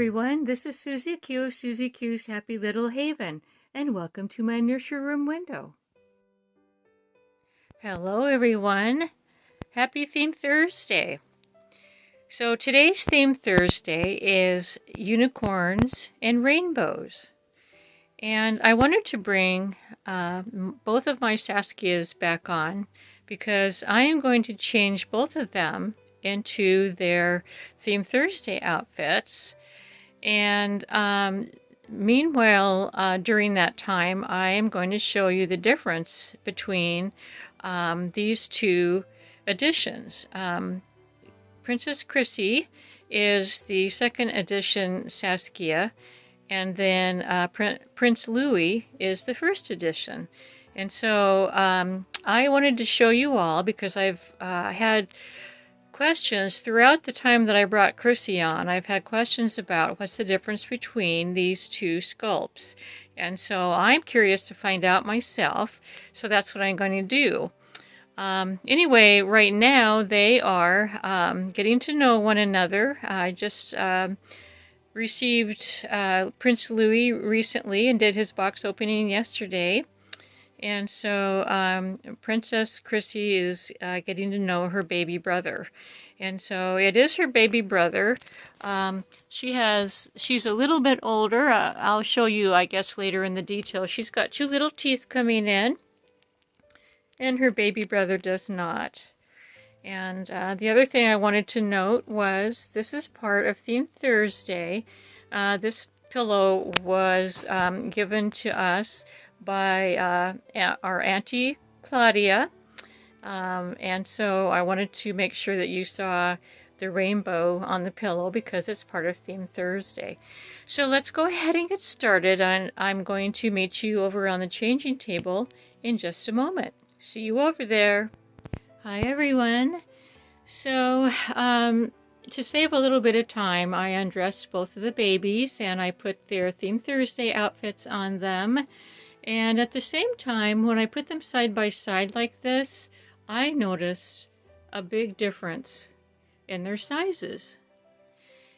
everyone, this is Susie Q of Susie Q's Happy Little Haven, and welcome to my Nursery Room Window. Hello everyone, happy Theme Thursday. So today's Theme Thursday is unicorns and rainbows. And I wanted to bring both of my Saskias back on because I am going to change both of them into their Theme Thursday outfits. And meanwhile, during that time, I am going to show you the difference between these two editions. Princess Chrissy is the second edition Saskia, and then Prince Louie is the first edition. And so I wanted to show you all because I've had questions throughout the time that I brought Chrissy on. I've had questions about what's the difference between these two sculpts. And so I'm curious to find out myself. So that's what I'm going to do. Anyway, right now they are getting to know one another. I just received Prince Louie recently and did his box opening yesterday. And so Princess Chrissy is getting to know her baby brother. And so it is her baby brother. She's a little bit older. I'll show you, I guess, later in the details. She's got two little teeth coming in, and her baby brother does not. And the other thing I wanted to note was this is part of Theme Thursday. This pillow was given to us by our Auntie Claudia, and so I wanted to make sure that you saw the rainbow on the pillow because it's part of Theme Thursday. So let's go ahead and get started, and I'm going to meet you over on the changing table in just a moment. See you over there. Hi everyone. So to save a little bit of time, I undressed both of the babies and I put their Theme Thursday outfits on them. And at the same time, when I put them side by side like this, I noticed a big difference in their sizes.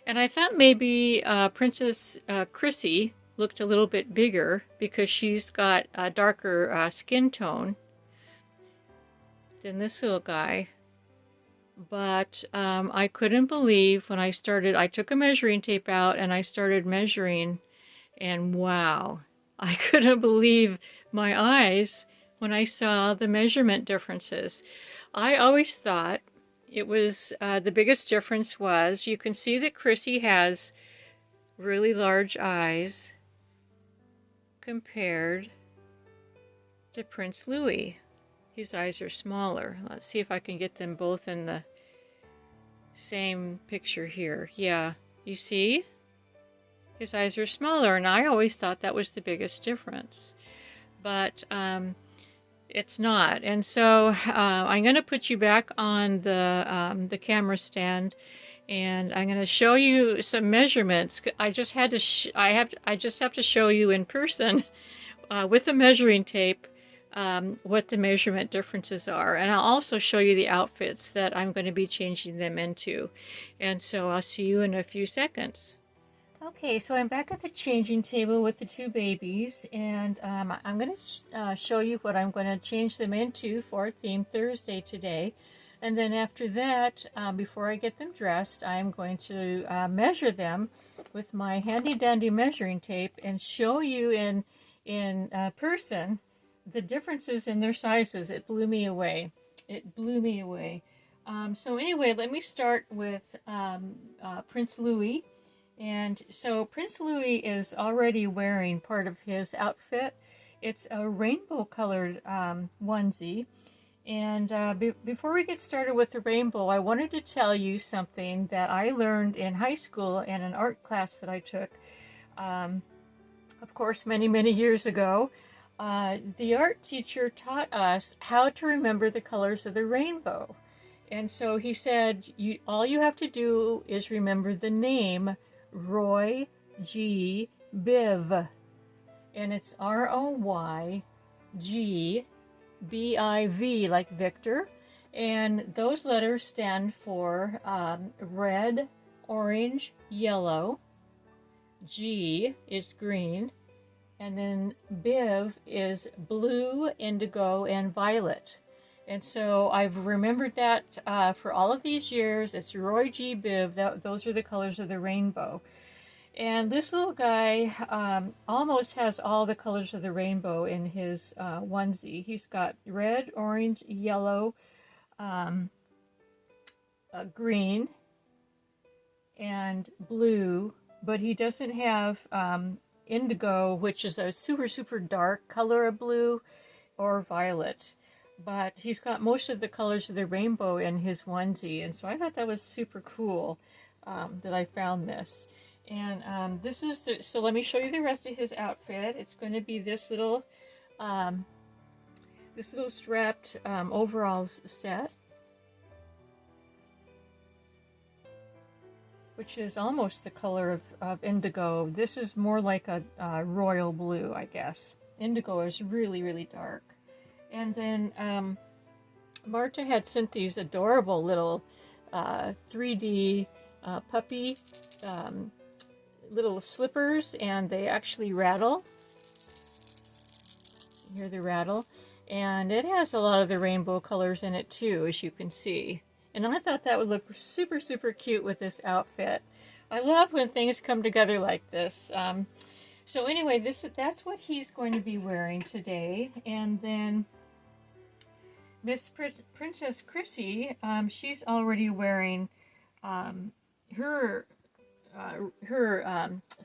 And I thought maybe Princess Chrissy looked a little bit bigger because she's got a darker skin tone than this little guy. But I couldn't believe when I took a measuring tape out and I started measuring, and wow. I couldn't believe my eyes when I saw the measurement differences. I always thought it was, the biggest difference was, you can see that Chrissy has really large eyes compared to Prince Louie. His eyes are smaller. Let's see if I can get them both in the same picture here. Yeah, you see? His eyes are smaller, and I always thought that was the biggest difference. But it's not. And so I'm going to put you back on the camera stand, and I'm going to show you some measurements. I just have to show you in person with a measuring tape what the measurement differences are. And I'll also show you the outfits that I'm going to be changing them into. And so I'll see you in a few seconds. Okay, so I'm back at the changing table with the two babies, and I'm going to show you what I'm going to change them into for Theme Thursday today. And then after that, before I get them dressed, I'm going to measure them with my handy-dandy measuring tape and show you in person the differences in their sizes. It blew me away. It blew me away. So anyway, let me start with Prince Louie. And so Prince Louie is already wearing part of his outfit. It's a rainbow colored onesie. And before we get started with the rainbow, I wanted to tell you something that I learned in high school in an art class that I took, of course, many, many years ago. The art teacher taught us how to remember the colors of the rainbow. And so he said, all you have to do is remember the name Roy G. Biv, and it's R-O-Y-G-B-I-V like Victor, and those letters stand for red, orange, yellow, G is green, and then Biv is blue, indigo, and violet. And so I've remembered that for all of these years. It's Roy G. Biv. Those are the colors of the rainbow. And this little guy almost has all the colors of the rainbow in his onesie. He's got red, orange, yellow, green, and blue, but he doesn't have indigo, which is a super, super dark color of blue, or violet. But he's got most of the colors of the rainbow in his onesie, and so I thought that was super cool that I found this. And this is so let me show you the rest of his outfit. It's going to be this little strapped overalls set, which is almost the color of indigo. This is more like a royal blue, I guess. Indigo is really, really dark. And then Marta had sent these adorable little 3D puppy little slippers, and they actually rattle. You hear the rattle. And it has a lot of the rainbow colors in it too, as you can see. And I thought that would look super, super cute with this outfit. I love when things come together like this. So anyway, that's what he's going to be wearing today. And then Miss Princess Chrissy, she's already wearing her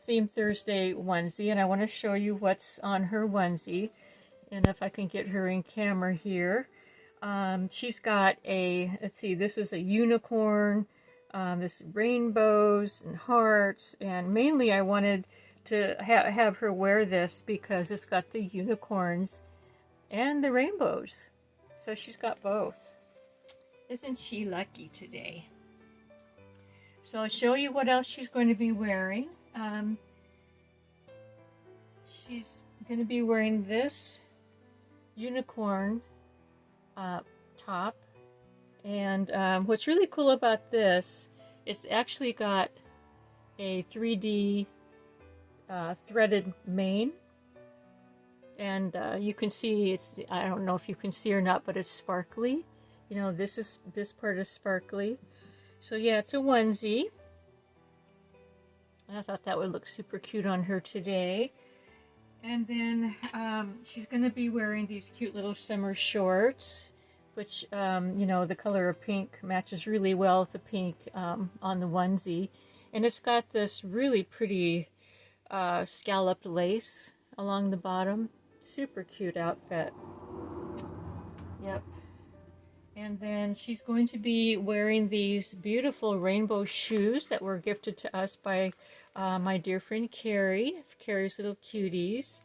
Theme Thursday onesie, and I want to show you what's on her onesie. And if I can get her in camera here. She's got let's see, this is a unicorn, this rainbows and hearts, and mainly I wanted to have her wear this because it's got the unicorns and the rainbows. So she's got both. Isn't she lucky today? So I'll show you what else she's going to be wearing. She's going to be wearing this unicorn top, and what's really cool about this, it's actually got a 3D threaded mane, and you can see I don't know if you can see or not, but it's sparkly. You know, this part is sparkly. So yeah, it's a onesie. I thought that would look super cute on her today. And then she's going to be wearing these cute little summer shorts, which, you know, the color of pink matches really well with the pink on the onesie. And it's got this really pretty scalloped lace along the bottom. Super cute outfit. Yep. And then she's going to be wearing these beautiful rainbow shoes that were gifted to us by my dear friend Carrie. Carrie's little cuties.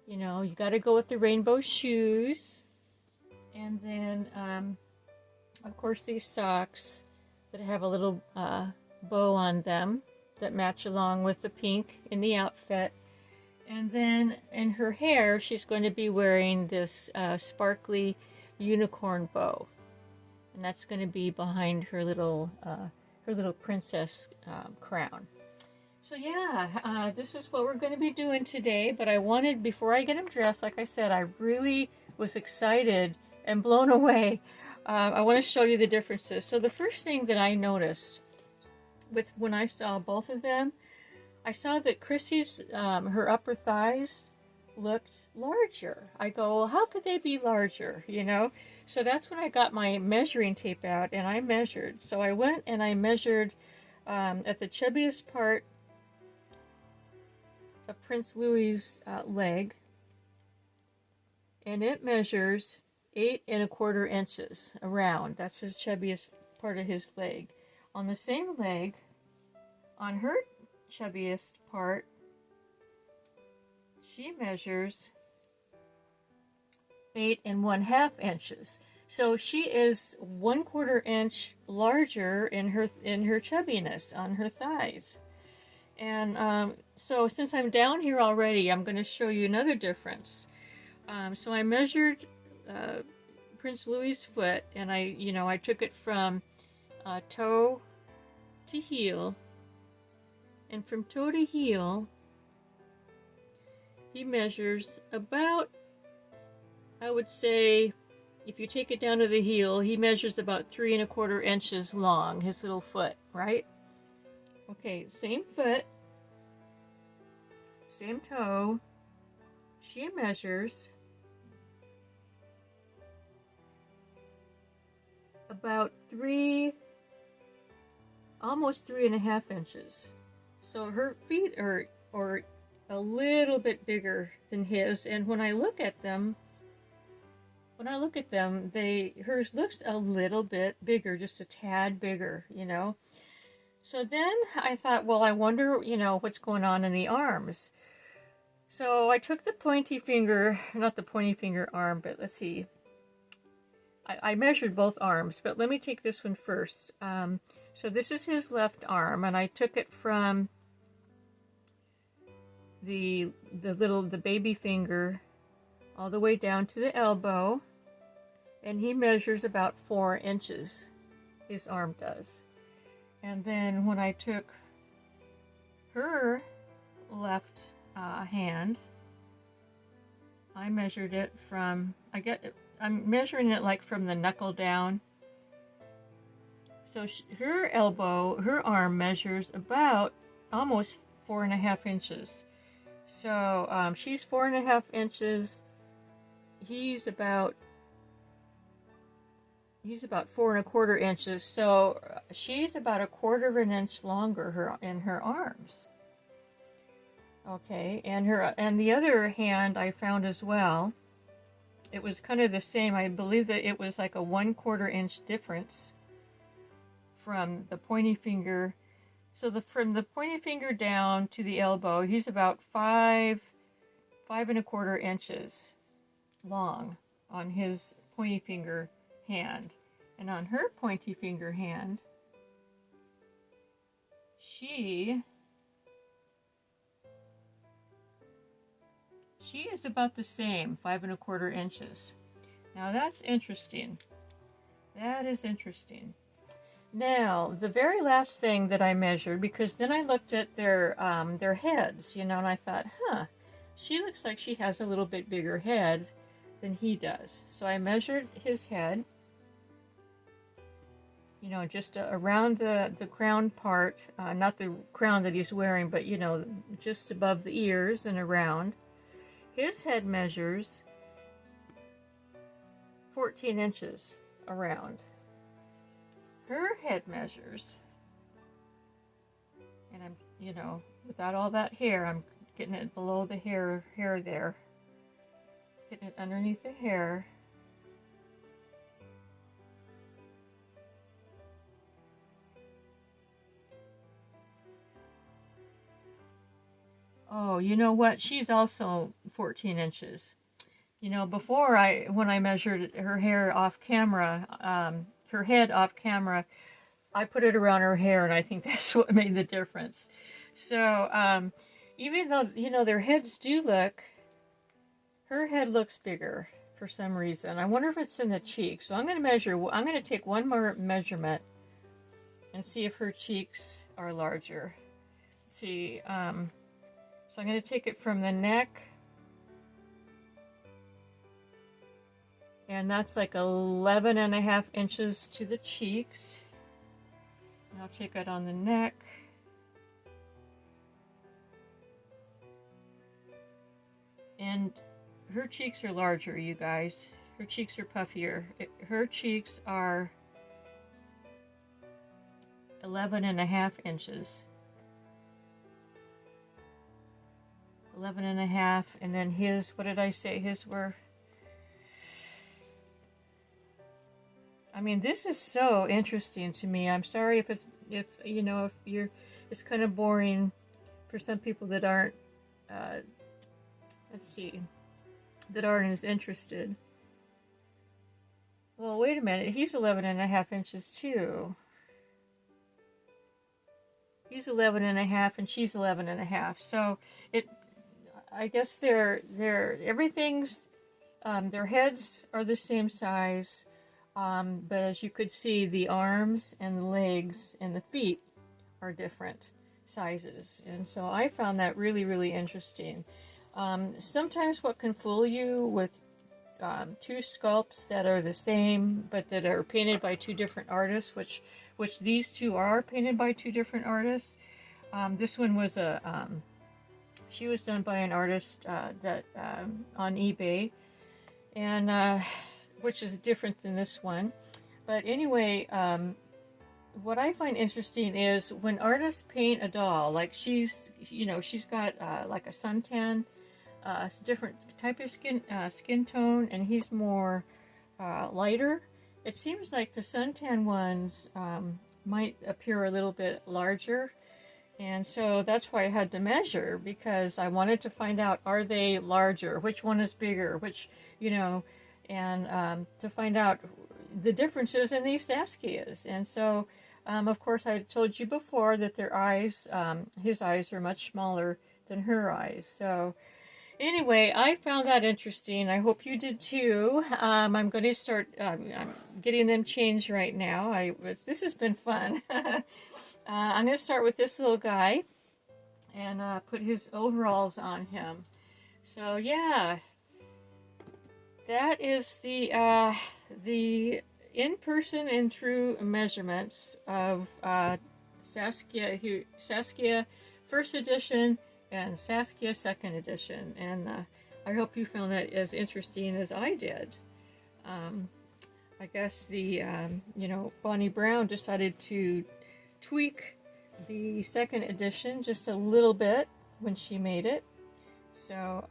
You know, you got to go with the rainbow shoes. And then, of course, these socks that have a little bow on them that match along with the pink in the outfit. And then in her hair, she's going to be wearing this sparkly unicorn bow, and that's going to be behind her little princess crown. So yeah, this is what we're going to be doing today. But I wanted, before I get them dressed, like I said, I really was excited and blown away. I want to show you the differences. So the first thing that I noticed when I saw both of them, I saw that Chrissy's her upper thighs looked larger. I go, well, how could they be larger, you know? So that's when I got my measuring tape out and I measured. So I went and I measured at the chubbiest part of Prince Louie's leg, and it measures 8 1/4 inches around. That's his chubbiest part of his leg. On the same leg, on her chubbiest part, she measures 8 1/2 inches. So she is 1/4 inch larger in her chubbiness on her thighs. And so since I'm down here already, I'm going to show you another difference. So I measured Prince Louie's foot, and I took it from toe to heel, And from toe to heel, he measures about, I would say, if you take it down to the heel, he measures about 3¼ inches long, his little foot, right? Okay, same foot, same toe. She measures about almost 3½ inches. So her feet are a little bit bigger than his, and when I look at them, hers looks a little bit bigger, just a tad bigger, you know. So then I thought, well, I wonder, you know, what's going on in the arms. So I took the pointy finger, not the pointy finger arm, but let's see. I measured both arms, but let me take this one first. So this is his left arm, and I took it from the baby finger all the way down to the elbow, and he measures about 4 inches. His arm does. And then when I took her left hand, I measured it from, I'm measuring it like from the knuckle down. So her arm measures about almost 4½ inches. So she's 4½ inches. He's about 4¼ inches. So she's about 1/4 inch longer in her arms. Okay, and the other hand I found as well. It was kind of the same. I believe that it was like a 1/4 inch difference from the pointy finger. So from the pointy finger down to the elbow, he's about 5.25 inches long on his pointy finger hand. And on her pointy finger hand, she is about the same, 5.25 inches. Now that's interesting. That is interesting. Now, the very last thing that I measured, because then I looked at their heads, you know, and I thought, she looks like she has a little bit bigger head than he does. So I measured his head, you know, just around the crown part, not the crown that he's wearing, but, you know, just above the ears and around. His head measures 14 inches around. Her head measures, and I'm, you know, without all that hair, I'm getting it below the hair there, getting it underneath the hair. Oh, you know what? She's also 14 inches. You know, before when I measured her hair off camera, her head off camera, I put it around her hair, and I think that's what made the difference. So, even though, you know, their heads do look, her head looks bigger for some reason. I wonder if it's in the cheeks. So I'm going to take one more measurement and see if her cheeks are larger. Let's see, so I'm going to take it from the neck, and that's like 11.5 inches to the cheeks. And I'll take it on the neck. And her cheeks are larger, you guys. Her cheeks are puffier. Her cheeks are 11.5 inches. 11.5, and then his, what did I say? His were, I mean, this is so interesting to me. I'm sorry if it's kind of boring for some people that aren't, that aren't as interested. Well, wait a minute. He's 11.5 inches too. He's 11.5 and she's 11.5. So I guess everything's, their heads are the same size, but as you could see, the arms and the legs and the feet are different. sizes. And so I found that really, really interesting. Sometimes what can fool you with two sculpts that are the same but that are painted by two different artists, which these two are painted by two different artists. This one was she was done by an artist that on eBay, and which is different than this one. But anyway, what I find interesting is when artists paint a doll, like she's got like a suntan, different type of skin tone, and he's more lighter. It seems like the suntan ones might appear a little bit larger, and so that's why I had to measure, because I wanted to find out, are they larger, which one is bigger, which, and to find out the differences in these Saskias. And so of course I told you before that their eyes, his eyes are much smaller than her eyes. So anyway, I found that interesting. I hope you did too. I'm going to start I'm getting them changed right now. This has been fun. I'm going to start with this little guy and put his overalls on him. So yeah, that is the in-person and true measurements of Saskia First Edition and Saskia Second Edition, and I hope you found that as interesting as I did. I guess the Bonnie Brown decided to tweak the second edition just a little bit when she made it. So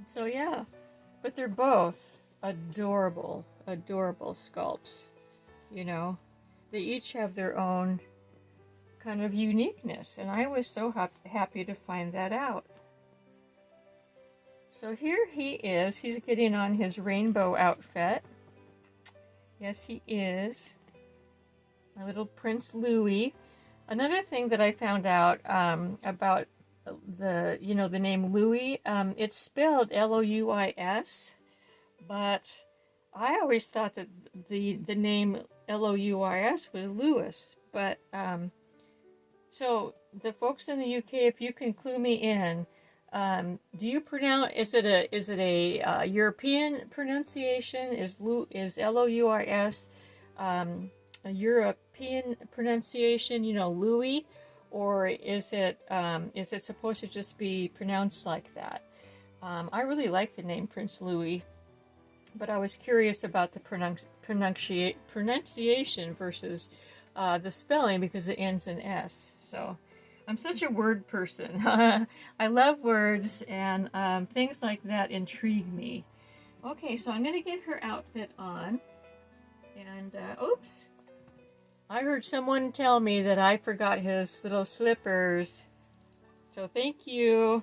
so yeah, but they're both adorable sculpts. They each have their own kind of uniqueness, and I was so happy to find that out. So here he is. He's getting on his rainbow outfit. Yes, he is. My little Prince Louie. Another thing that I found out about the name Louie, it's spelled L-O-U-I-S, but I always thought that the name L-O-U-I-S was Louis. But so the folks in the UK, if you can clue me in, do you pronounce, is it a European pronunciation? Is L-O-U-I-S a European pronunciation, Louis, or is it supposed to just be pronounced like that? I really like the name Prince Louis, but I was curious about the pronunciation versus the spelling, because it ends in S. So I'm such a word person. I love words, and things like that intrigue me. Okay, so I'm going to get her outfit on. And, oops. I heard someone tell me that I forgot his little slippers. So thank you.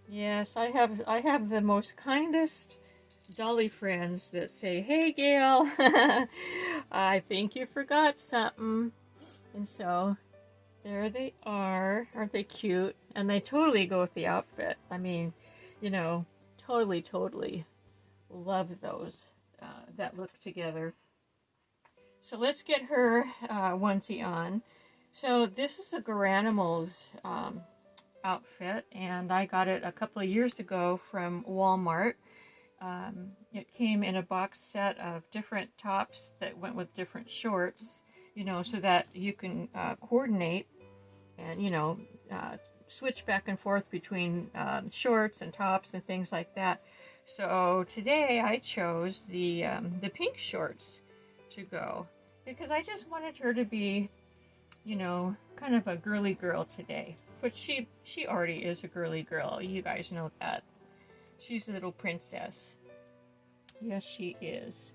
Yes, I have the most kindest dolly friends that say, "Hey, Gail, I think you forgot something." And so there they are. Aren't they cute? And they totally go with the outfit. I mean, totally love those that look together. So let's get her onesie on. So this is a Garanimals outfit, and I got it a couple of years ago from Walmart. It came in a box set of different tops that went with different shorts, so that you can coordinate and, switch back and forth between shorts and tops and things like that. So today I chose the pink shorts to go, because I just wanted her to be, kind of a girly girl today. But she already is a girly girl. You guys know that. She's a little princess. Yes, she is.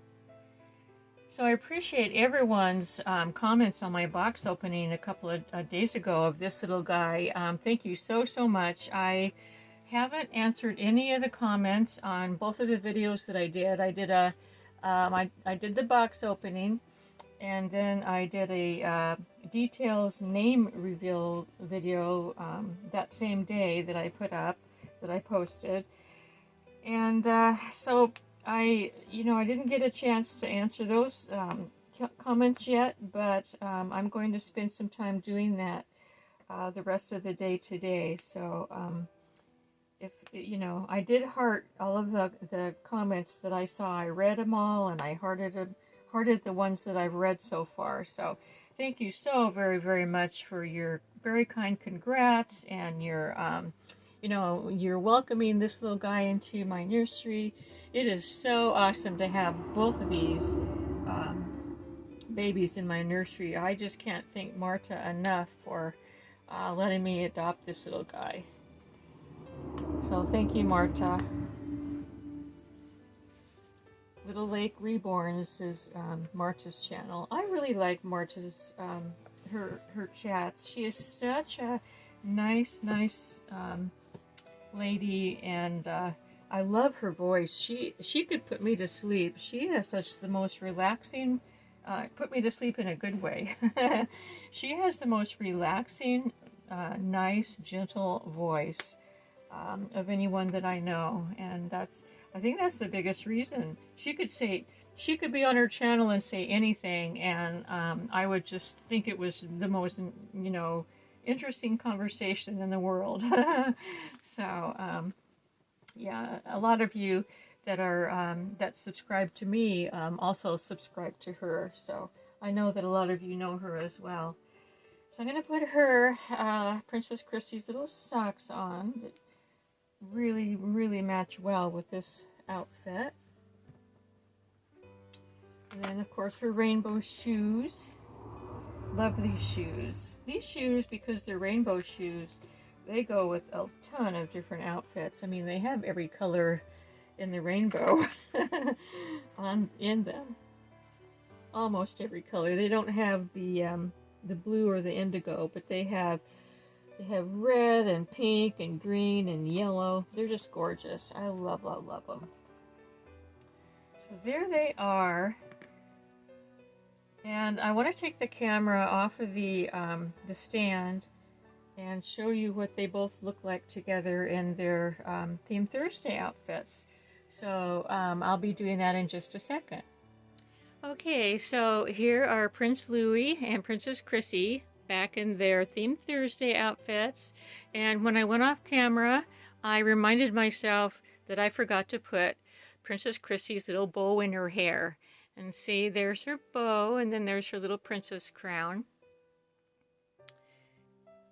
So I appreciate everyone's comments on my box opening a couple of days ago of this little guy. Thank you so much. I haven't answered any of the comments on both of the videos that I did. I did I did the box opening, and then I did a details name reveal video that same day that I posted. And so I didn't get a chance to answer those comments yet, but I'm going to spend some time doing that the rest of the day today. So if you know, I did heart all of the comments that I saw. I read them all, and I hearted the ones that I've read so far. So thank you so very, very much for your very kind congrats and your you know, you're welcoming this little guy into my nursery. It is so awesome to have both of these babies in my nursery. I just can't thank Marta enough for letting me adopt this little guy. So thank you, Marta. Little Lake Reborns is Marta's channel. I really like Marta's her chats. She is such a nice lady, and I love her voice. She could put me to sleep. She has such the most relaxing, put me to sleep in a good way. She has the most relaxing, nice, gentle voice of anyone that I know, and I think that's the biggest reason. She could be on her channel and say anything, and I would just think it was the most, you know, interesting conversation in the world. So yeah, a lot of you that are that subscribe to me also subscribe to her, so I know that a lot of you know her as well. So I'm going to put her Princess Chrissy's little socks on that really match well with this outfit. And then of course her rainbow shoes. Love these shoes. These shoes, because they're rainbow shoes, they go with a ton of different outfits. I mean, they have every color in the rainbow in them. Almost every color. They don't have the blue or the indigo, but they have red and pink and green and yellow. They're just gorgeous. I love them. So there they are. And I want to take the camera off of the stand and show you what they both look like together in their Theme Thursday outfits. So I'll be doing that in just a second. Okay, so here are Prince Louie and Princess Chrissy back in their Theme Thursday outfits. And when I went off camera, I reminded myself that I forgot to put Princess Chrissy's little bow in her hair. And see, there's her bow, and then there's her little princess crown.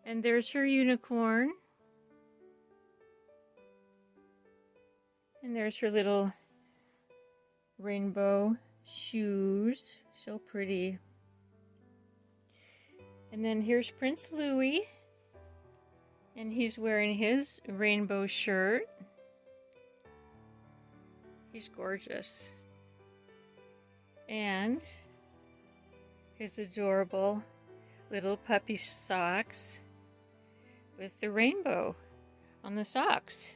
And there's her unicorn. And there's her little rainbow shoes. So pretty. And then here's Prince Louie. And he's wearing his rainbow shirt. He's gorgeous. And his adorable little puppy socks with the rainbow on the socks.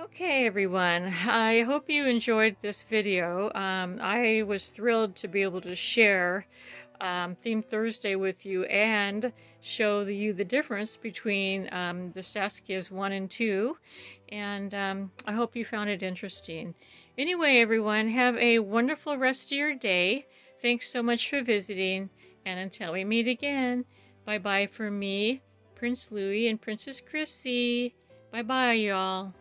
Okay, everyone, I hope you enjoyed this video. I was thrilled to be able to share Theme Thursday with you and show you the difference between the Saskias 1 and 2, and I hope you found it interesting. Anyway, everyone, have a wonderful rest of your day. Thanks so much for visiting, and until we meet again, bye-bye from me, Prince Louie and Princess Chrissy. Bye-bye, y'all.